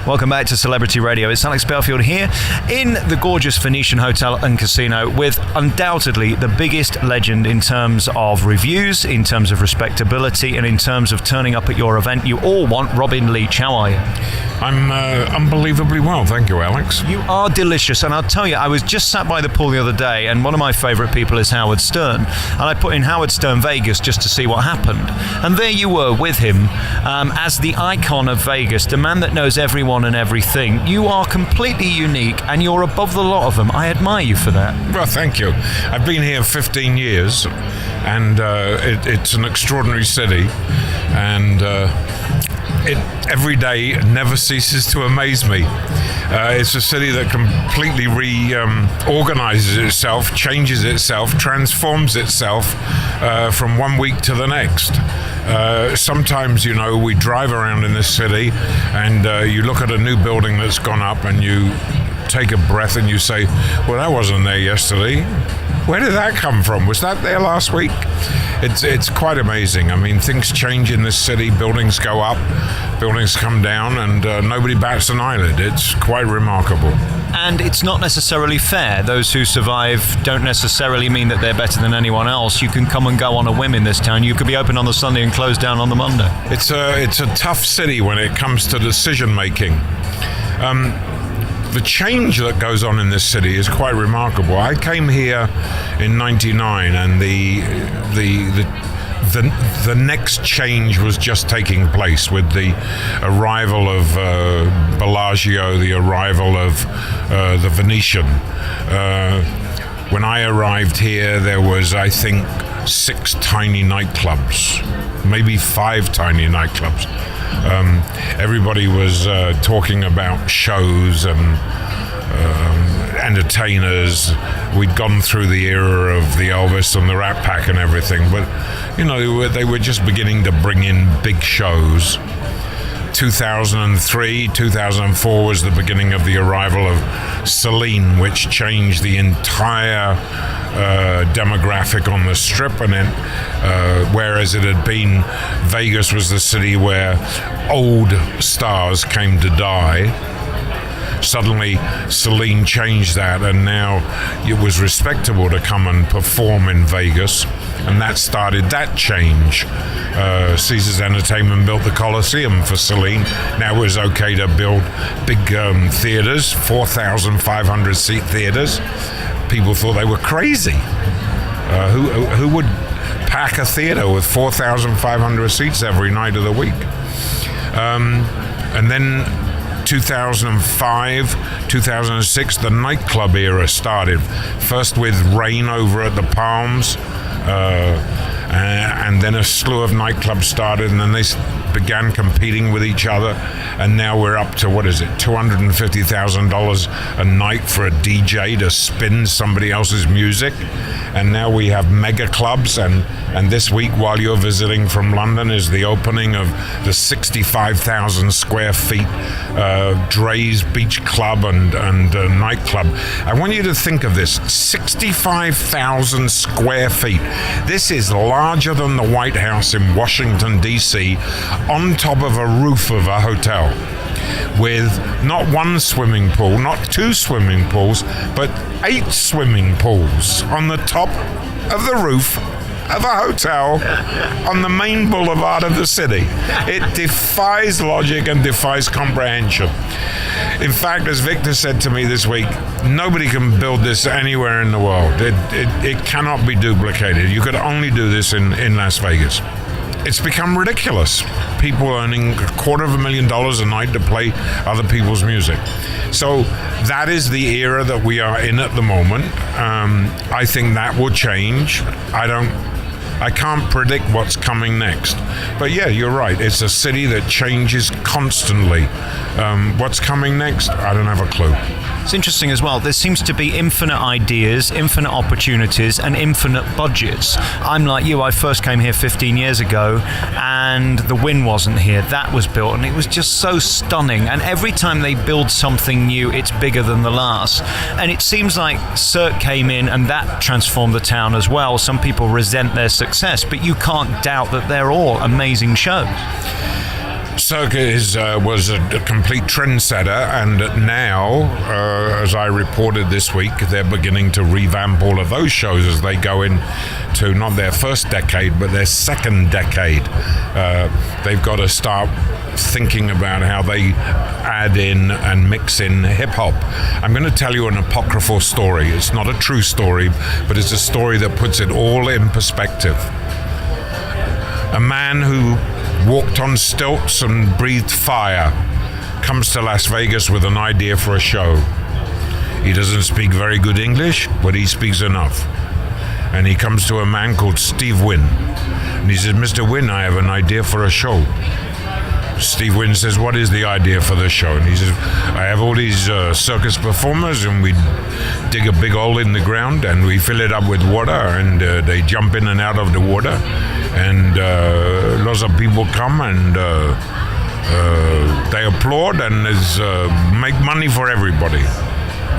Welcome back to Celebrity Radio. It's Alex Belfield here in the gorgeous Venetian Hotel and Casino with undoubtedly the biggest legend in terms of reviews, in terms of respectability, and in terms of turning up at your event you all want. Robin Leach, how are you? I'm unbelievably well, thank you, Alex. You are delicious, and I'll tell you, I was just sat by the pool the other day, and one of my favourite people is Howard Stern, and I put in Howard Stern Vegas just to see what happened, and there you were with him as the icon of Vegas, the man that knows everyone and everything. You are completely unique, and you're above the lot of them. I admire you for that. Well, thank you. I've been here 15 years, and it's an extraordinary city, and it every day never ceases to amaze me. It's a city that completely reorganizes itself, changes itself, transforms itself from one week to the next. Sometimes, we drive around in this city and you look at a new building that's gone up and you take a breath and you say, well, that wasn't there yesterday. Where did that come from? Was that there last week? It's quite amazing. I mean, things change in this city. Buildings go up, buildings come down, and nobody bats an eyelid. It's quite remarkable. And it's not necessarily fair. Those who survive don't necessarily mean that they're better than anyone else. You can come and go on a whim in this town. You could be open on the Sunday and closed down on the Monday. It's a tough city when it comes to decision making. The change that goes on in this city is quite remarkable. I came here in '99, and the next change was just taking place with the arrival of Bellagio, the arrival of the Venetian. When I arrived here, there was, I think, 6 tiny nightclubs, maybe 5 tiny nightclubs. Everybody was talking about shows and entertainers. We'd gone through the era of the Elvis and the Rat Pack and everything, but they were just beginning to bring in big shows. 2003, 2004 was the beginning of the arrival of Celine, which changed the entire demographic on the Strip, and then whereas it had been, Vegas was the city where old stars came to die. Suddenly Celine changed that, and now it was respectable to come and perform in Vegas, and that started that change. Caesars Entertainment built the Coliseum for Celine. Now it was okay to build big theaters, 4,500 seat theaters. People thought they were crazy. Who would pack a theater with 4,500 seats every night of the week? And then 2005, 2006, the nightclub era started. First with Rain over at the Palms, and then a slew of nightclubs started, and then they began competing with each other, and now we're up to, $250,000 a night for a DJ to spin somebody else's music. And now we have mega clubs, and this week, while you're visiting from London, is the opening of the 65,000 square feet Dre's Beach Club and nightclub. I want you to think of this: 65,000 square feet. This is larger than the White House in Washington, D.C., on top of a roof of a hotel, with not one swimming pool, not 2 swimming pools, but 8 swimming pools on the top of the roof of a hotel on the main boulevard of the city. It defies logic and defies comprehension. In fact, as Victor said to me this week, nobody can build this anywhere in the world. It cannot be duplicated. You could only do this in Las Vegas. It's become ridiculous. People earning $250,000 a night to play other people's music. So that is the era that we are in at the moment. I think that will change. I can't predict what's coming next. But yeah, you're right. It's a city that changes constantly. What's coming next? I don't have a clue. It's interesting as well. There seems to be infinite ideas, infinite opportunities, and infinite budgets. I'm like you. I first came here 15 years ago, and the Wynn wasn't here. That was built, and it was just so stunning. And every time they build something new, it's bigger than the last. And it seems like Cirque came in, and that transformed the town as well. Some people resent their success, but you can't doubt that they're all amazing shows. Circus was a complete trendsetter, and now, as I reported this week, they're beginning to revamp all of those shows as they go into not their first decade, but their second decade. They've got to start thinking about how they add in and mix in hip-hop. I'm going to tell you an apocryphal story. It's not a true story, but it's a story that puts it all in perspective. A man who walked on stilts and breathed fire comes to Las Vegas with an idea for a show. He doesn't speak very good English, but he speaks enough. And he comes to a man called Steve Wynn. And he says, Mr. Wynn, I have an idea for a show. Steve Wynn says, what is the idea for the show? And he says, I have all these circus performers, and we dig a big hole in the ground and we fill it up with water, and they jump in and out of the water, and lots of people come and they applaud, and there's make money for everybody.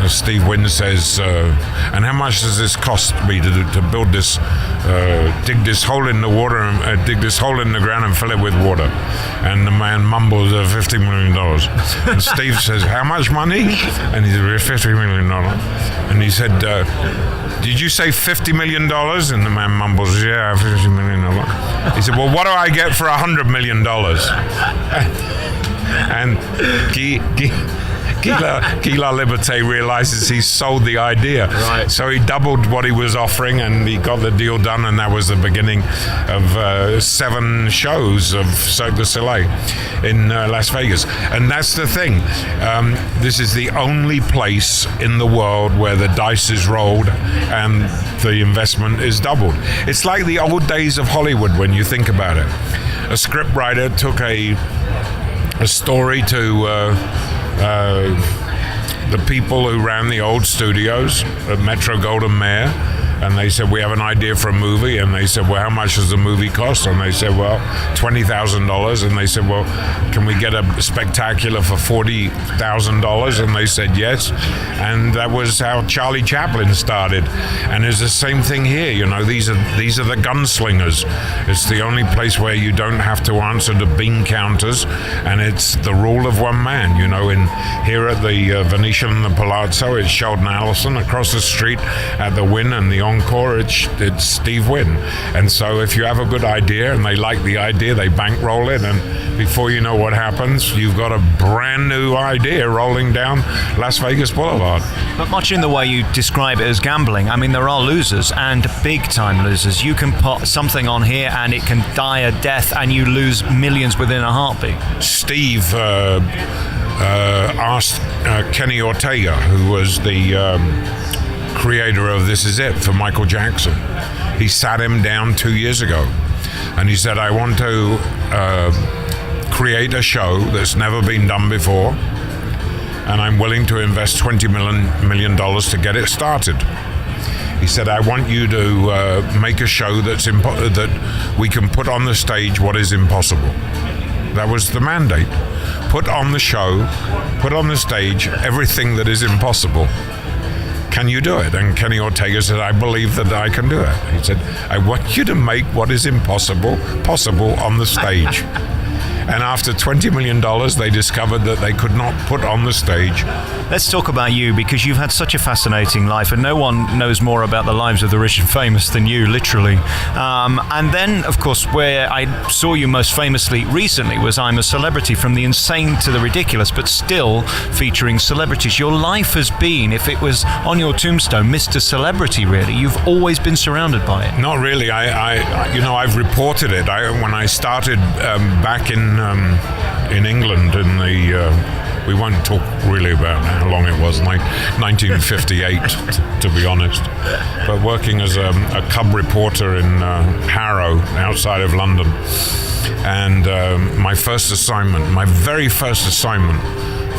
Steve Wynn says, and how much does this cost me to build this, dig this hole in the water, and dig this hole in the ground and fill it with water? And the man mumbles, $50 million. And Steve says, how much money? And he said, $50 million. And he said, did you say $50 million? And the man mumbles, yeah, $50 million. He said, well, what do I get for $100 million? And Gila Liberté realizes he's sold the idea. Right. So he doubled what he was offering, and he got the deal done, and that was the beginning of 7 shows of Cirque du Soleil in Las Vegas. And that's the thing. This is the only place in the world where the dice is rolled and the investment is doubled. It's like the old days of Hollywood when you think about it. A scriptwriter took a story to the people who ran the old studios at Metro-Goldwyn-Mayer, and they said, we have an idea for a movie. And they said, well, how much does the movie cost? And they said, well, $20,000. And they said, well, can we get a spectacular for $40,000? And they said yes. And that was how Charlie Chaplin started. And it's the same thing here. You know, these are the gunslingers. It's the only place where you don't have to answer to bean counters, and it's the rule of one man. You know, here at the Venetian and the Palazzo, it's Sheldon Allison. Across the street at the Wynn and the Encore, it's Steve Wynn. And so if you have a good idea and they like the idea, they bankroll it, and before you know what happens, you've got a brand new idea rolling down Las Vegas Boulevard. But much in the way you describe it as gambling, I mean, there are losers, and big-time losers. You can put something on here and it can die a death, and you lose millions within a heartbeat. Steve asked Kenny Ortega, who was the creator of This Is It for Michael Jackson. He sat him down 2 years ago, and he said, I want to create a show that's never been done before, and I'm willing to invest $20 million to get it started. He said, I want you to make a show that we can put on the stage what is impossible. That was the mandate. Put on the show, put on the stage everything that is impossible. Can you do it? And Kenny Ortega said, I believe that I can do it. He said, I want you to make what is impossible possible on the stage. And after $20 million, they discovered that they could not put on the stage. Let's talk about you, because you've had such a fascinating life, and no one knows more about the lives of the rich and famous than you, literally. And then, of course, where I saw you most famously recently was I'm a Celebrity, from the insane to the ridiculous, but still featuring celebrities. Your life has been, if it was on your tombstone, Mr. Celebrity, really. You've always been surrounded by it. Not really. I've reported it. When I started back in England in the we won't talk really about how long it was, like 1958 to be honest, but working as a cub reporter in Harrow outside of London, and my very first assignment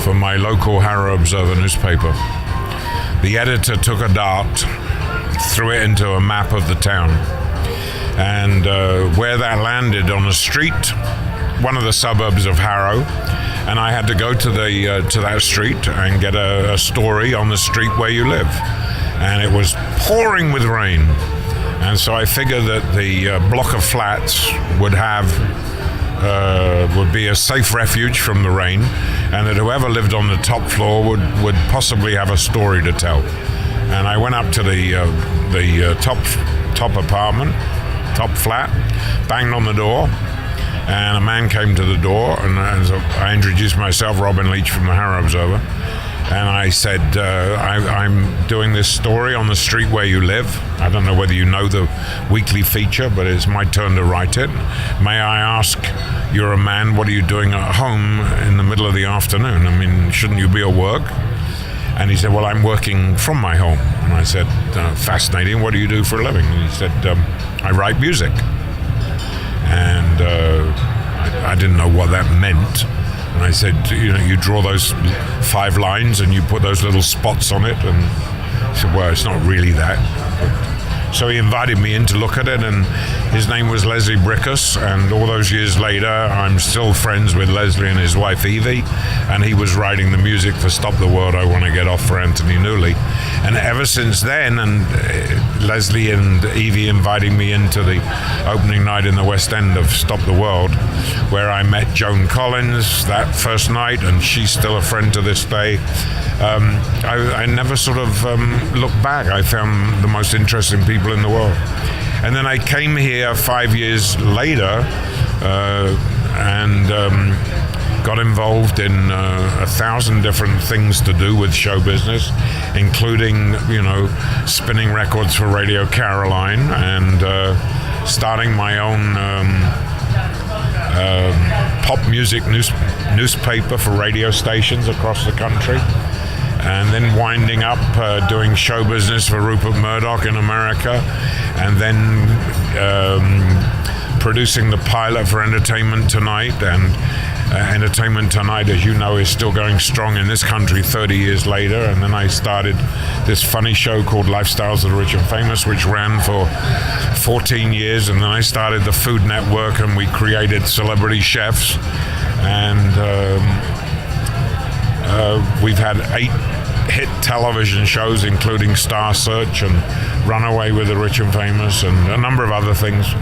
for my local Harrow Observer newspaper, the editor took a dart, threw it into a map of the town, and where that landed on a street, one of the suburbs of Harrow, and I had to go to that street and get a story on the street where you live, and it was pouring with rain, and so I figured that the block of flats would have would be a safe refuge from the rain, and that whoever lived on the top floor would possibly have a story to tell. And I went up to the top apartment, top flat, banged on the door, and a man came to the door, and I introduced myself, Robin Leach from the Harrow Observer, and I said, I'm doing this story on the street where you live. I don't know whether you know the weekly feature, but it's my turn to write it. May I ask, you're a man, what are you doing at home in the middle of the afternoon? I mean, shouldn't you be at work? And he said, well, I'm working from my home. And I said, fascinating, what do you do for a living? And he said, I write music. And I didn't know what that meant. And I said, you draw those 5 lines and you put those little spots on it. And he said, well, it's not really that. So he invited me in to look at it, and his name was Leslie Brickus, and all those years later, I'm still friends with Leslie and his wife Evie, and he was writing the music for Stop the World, I Want to Get Off for Anthony Newley. And ever since then, and Leslie and Evie inviting me into the opening night in the West End of Stop the World, where I met Joan Collins that first night, and she's still a friend to this day. I never sort of looked back. I found the most interesting people in the world. And then I came here 5 years later and got involved in 1,000 different things to do with show business, including, spinning records for Radio Caroline and starting my own pop music newspaper for radio stations across the country. And then winding up doing show business for Rupert Murdoch in America, and then producing the pilot for Entertainment Tonight. And Entertainment Tonight, as you know, is still going strong in this country 30 years later. And then I started this funny show called Lifestyles of the Rich and Famous, which ran for 14 years. And then I started the Food Network, and we created Celebrity Chefs. And we've had 8 hit television shows, including Star Search and Runaway with the Rich and Famous and a number of other things.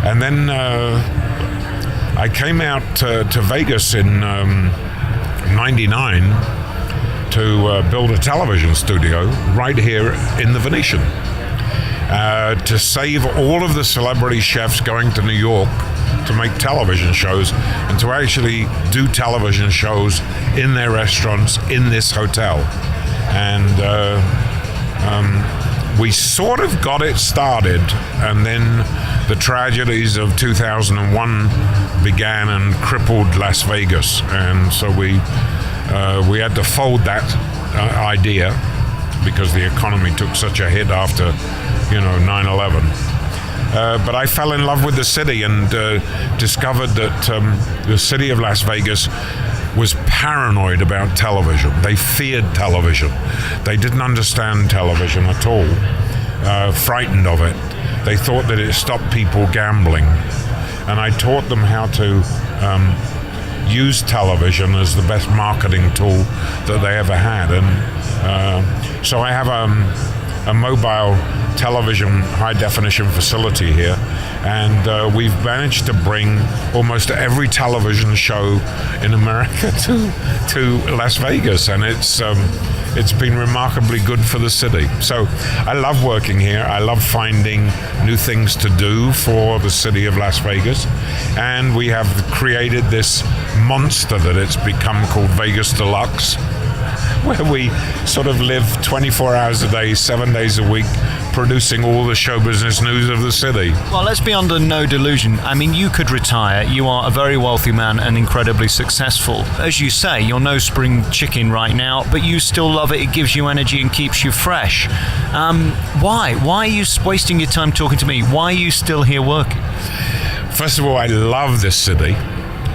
And then I came out to Vegas in '99 to build a television studio right here in the Venetian to save all of the celebrity chefs going to New York to make television shows, and to actually do television shows in their restaurants in this hotel. And we sort of got it started, and then the tragedies of 2001 began and crippled Las Vegas, and so we had to fold that idea because the economy took such a hit after 9/11. But I fell in love with the city and discovered that the city of Las Vegas was paranoid about television. They feared television. They didn't understand television at all, frightened of it. They thought that it stopped people gambling. And I taught them how to use television as the best marketing tool that they ever had. And so I have a mobile television high-definition facility here, and we've managed to bring almost every television show in America to Las Vegas, and it's been remarkably good for the city. So I love working here. I love finding new things to do for the city of Las Vegas, and we have created this monster that it's become called Vegas Deluxe, where we sort of live 24 hours a day, 7 days a week, producing all the show business news of the city. Well, let's be under no delusion. I mean, you could retire. You are a very wealthy man and incredibly successful. As you say, you're no spring chicken right now, but you still love it. It gives you energy and keeps you fresh. Why? Why are you wasting your time talking to me? Why are you still here working? First of all, I love this city.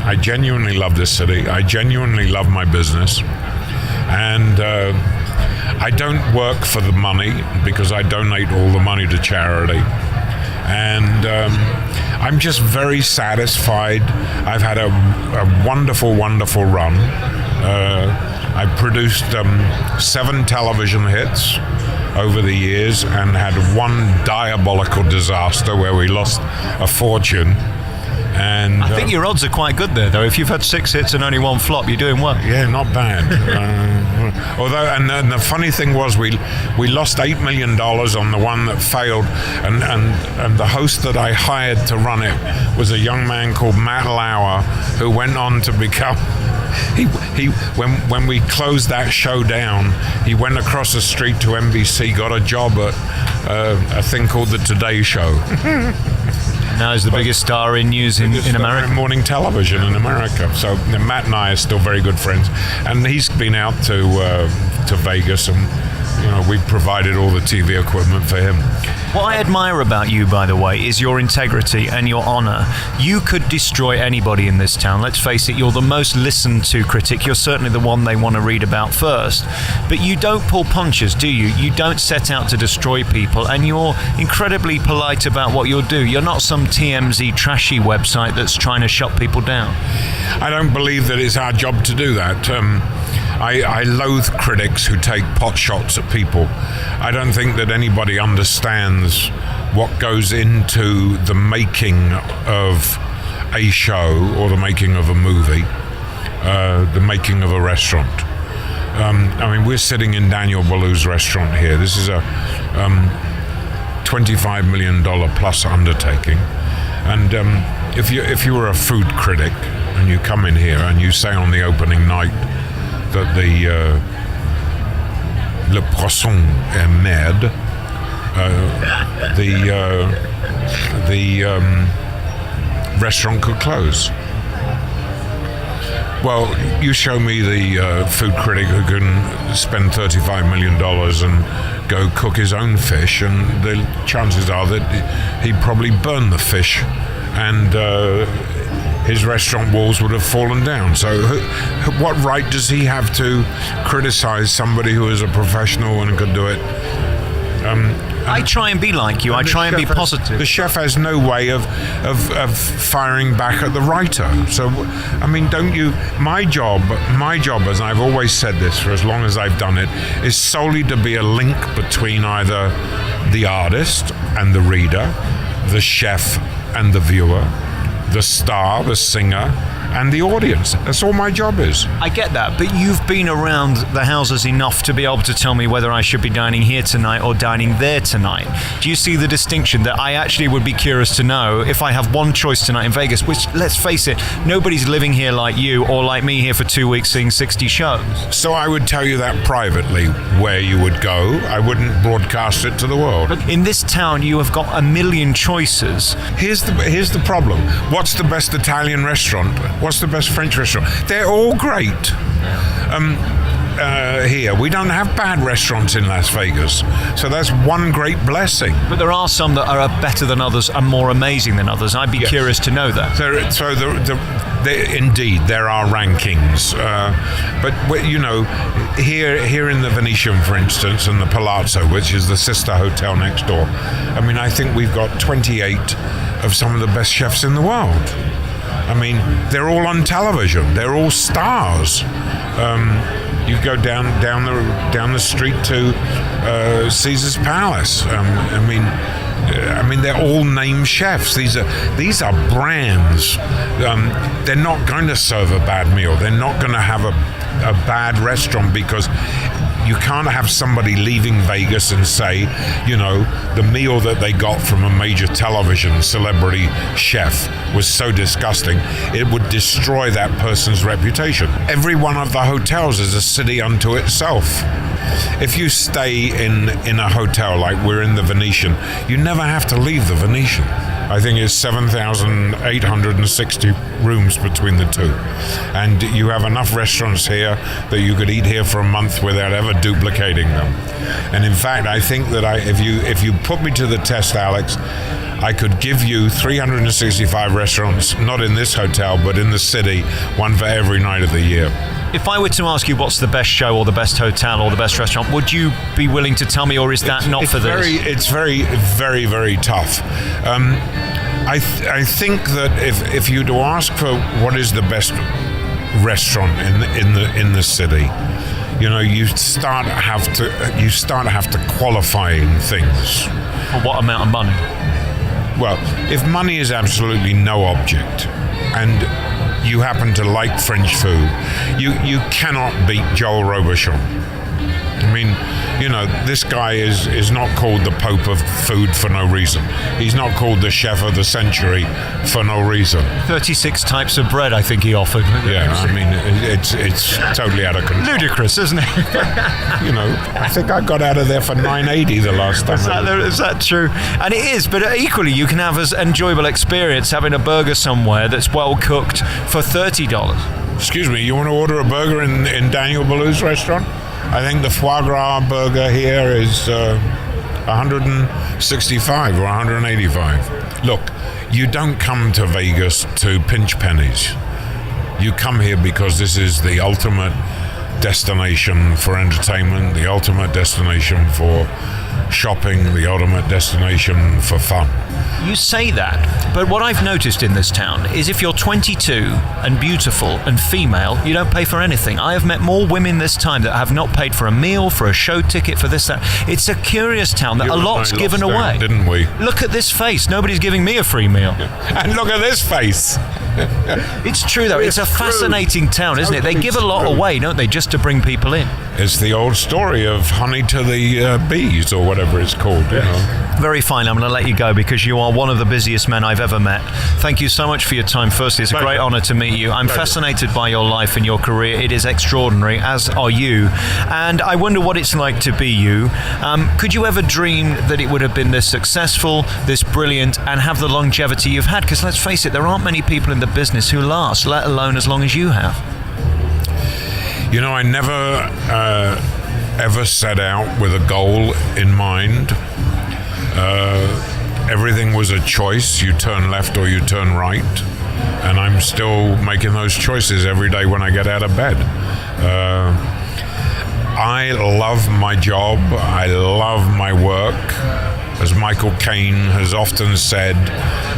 I genuinely love this city. I genuinely love my business. And I don't work for the money because I donate all the money to charity. And I'm just very satisfied. I've had a wonderful, wonderful run. I've produced 7 television hits over the years and had one diabolical disaster where we lost a fortune. And I think your odds are quite good there, though. If you've had 6 hits and only 1 flop, you're doing well. Yeah, not bad. Although, and the funny thing was, we lost $8 million on the one that failed, and the host that I hired to run it was a young man called Matt Lauer, who went on to become. When we closed that show down, he went across the street to NBC, got a job at a thing called the Today Show. Now he's the biggest star in news in America. Morning television in America. So Matt and I are still very good friends, and he's been out to Vegas, and we've provided all the TV equipment for him. What I admire about you, by the way, is your integrity and your honor. You could destroy anybody in this town. Let's face it, you're the most listened to critic. You're certainly the one they want to read about first. But you don't pull punches, do you? You don't set out to destroy people, and you're incredibly polite about what you'll do. You're not some TMZ trashy website that's trying to shut people down. I don't believe that it's our job to do that. I loathe critics who take pot shots at people. I don't think that anybody understands what goes into the making of a show or the making of a movie, the making of a restaurant. We're sitting in Daniel Boulud's restaurant here. This is a $25 million plus undertaking. And if you were a food critic and you come in here and you say on the opening night that le poisson est merde, the restaurant could close. Well, you show me the food critic who can spend $35 million and go cook his own fish, and the chances are that he'd probably burn the fish, and his restaurant walls would have fallen down. So what right does he have to criticize somebody who is a professional and could do it? I try and be like you. I try and be positive. The chef has no way of firing back at the writer. So, don't you? My job, as I've always said this for as long as I've done it, is solely to be a link between either the artist and the reader, the chef and the viewer, the star, the singer, and the audience. That's all my job is. I get that, but you've been around the houses enough to be able to tell me whether I should be dining here tonight or dining there tonight. Do you see the distinction that I actually would be curious to know if I have one choice tonight in Vegas, which, let's face it, nobody's living here like you or like me here for 2 weeks seeing 60 shows. So I would tell you that privately, where you would go. I wouldn't broadcast it to the world. But in this town, you have got a million choices. Here's the problem. What's the best Italian restaurant? What's the best French restaurant? They're all great. Here, we don't have bad restaurants in Las Vegas, so that's one great blessing. But there are some that are better than others and more amazing than others. I'd be curious to know that. Indeed, there are rankings, but here in the Venetian, for instance, and the Palazzo, which is the sister hotel next door, I think we've got 28 of some of the best chefs in the world. They're all on television. They're all stars. You go down the street to Caesar's Palace. They're all named chefs. These are brands. They're not going to serve a bad meal. They're not going to have a bad restaurant, because you can't have somebody leaving Vegas and say, the meal that they got from a major television celebrity chef was so disgusting, it would destroy that person's reputation. Every one of the hotels is a city unto itself. If you stay in a hotel like we're in the Venetian, you never have to leave the Venetian. I think it's 7,860 rooms between the two. And you have enough restaurants here that you could eat here for a month without ever duplicating them. And in fact, I think that if you put me to the test, Alex, I could give you 365 restaurants, not in this hotel, but in the city, one for every night of the year. If I were to ask you what's the best show or the best hotel or the best restaurant, would you be willing to tell me, or is that not for this? It's very, very, very tough. I think that if you to ask for what is the best restaurant in the city, you start to have to qualifying things. For what amount of money? Well, if money is absolutely no object, and you happen to like French food, you cannot beat Joel Robuchon. I mean, you know, this guy is not called the Pope of food for no reason. He's not called the Chef of the Century for no reason. 36 types of bread, I think he offered. Yeah, I mean, it's totally out of control. Ludicrous, isn't it? You know, I think I got out of there for $9.80 the last time. Is that true? And it is, but equally, you can have an enjoyable experience having a burger somewhere that's well cooked for $30. Excuse me, you want to order a burger in Daniel Boulud's restaurant? I think the foie gras burger here is 165 or 185. Look, you don't come to Vegas to pinch pennies. You come here because this is the ultimate destination for entertainment, the ultimate destination for shopping, the ultimate destination for fun. You say that, but what I've noticed in this town is if you're 22 and beautiful and female, you don't pay for anything. I have met more women this time that have not paid for a meal, for a show ticket, for this, that. It's a curious town that a lot's given away. Didn't we? Look at this face. Nobody's giving me a free meal. And look at this face. It's true, though. It's a fascinating town, isn't it? They give a lot away, don't they, just to bring people in. It's the old story of honey to the bees, or whatever it's called, you know. Very fine. I'm going to let you go because you are one of the busiest men I've ever met. Thank you so much for your time. Firstly, it's a great honor to meet you. I'm fascinated by your life and your career. It is extraordinary, as are you. And I wonder what it's like to be you. Could you ever dream that it would have been this successful, this brilliant, and have the longevity you've had? Because let's face it, there aren't many people in the business who last, let alone as long as you have. You know, I never ever set out with a goal in mind. Everything was a choice. You turn left or you turn right. And I'm still making those choices every day when I get out of bed. I love my job. I love my work. As Michael Caine has often said,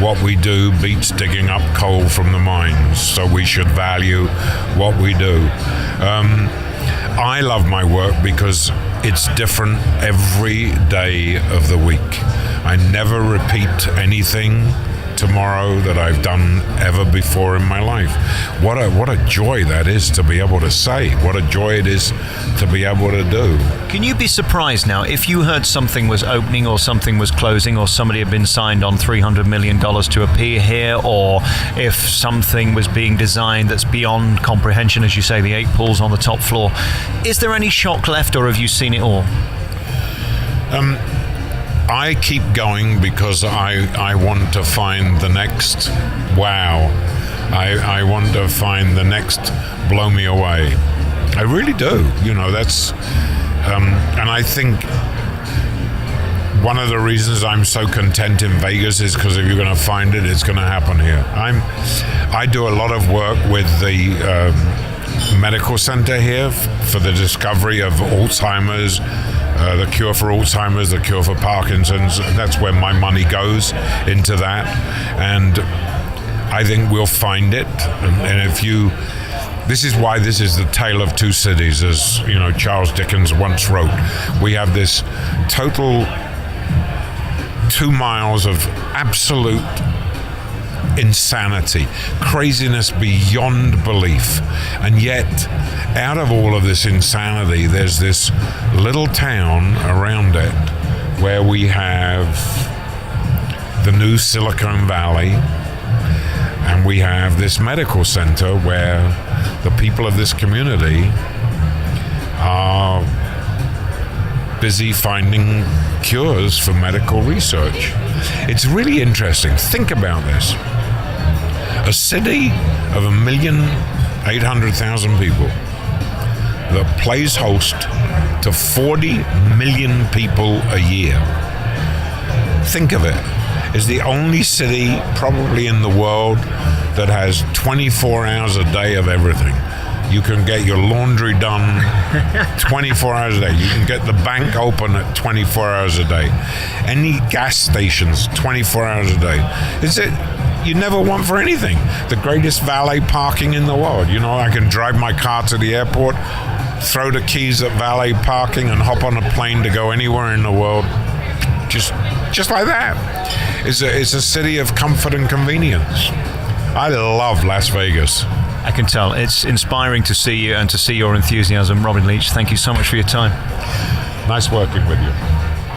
what we do beats digging up coal from the mines, so we should value what we do. I love my work because it's different every day of the week. I never repeat anything tomorrow that I've done ever before in my life. What a joy that is to be able to say. What a joy it is to be able to do. Can you be surprised now if you heard something was opening or something was closing or somebody had been signed on $300 million to appear here, or if something was being designed that's beyond comprehension, as you say, the 8 pools on the top floor? Is there any shock left, or have you seen it all? I keep going because I want to find the next wow. I want to find the next blow me away. I really do. You know, that's and I think one of the reasons I'm so content in Vegas is because if you're going to find it, it's going to happen here. I do a lot of work with the medical center here for the discovery of Alzheimer's, the cure for Alzheimer's, the cure for Parkinson's. That's where my money goes, into that. And I think we'll find it. And if you, this is why this is the tale of two cities, as you know, Charles Dickens once wrote. We have this total 2 miles of absolute insanity, craziness beyond belief, and yet out of all of this insanity there's this little town around it where we have the new Silicon Valley, and we have this medical center where the people of this community are busy finding cures for medical research. It's really interesting. Think about this. A city of 1,800,000 people that plays host to 40 million people a year. Think of it. Is the only city probably in the world that has 24 hours a day of everything. You can get your laundry done 24 hours a day. You can get the bank open at 24 hours a day. Any gas stations, 24 hours a day. You never want for anything. The greatest valet parking in the world. You know, I can drive my car to the airport, throw the keys at valet parking, and hop on a plane to go anywhere in the world. Just like that. is a city of comfort and convenience. I love Las Vegas. I can tell. It's inspiring to see you and to see your enthusiasm. Robin Leach, thank you so much for your time. Nice working with you.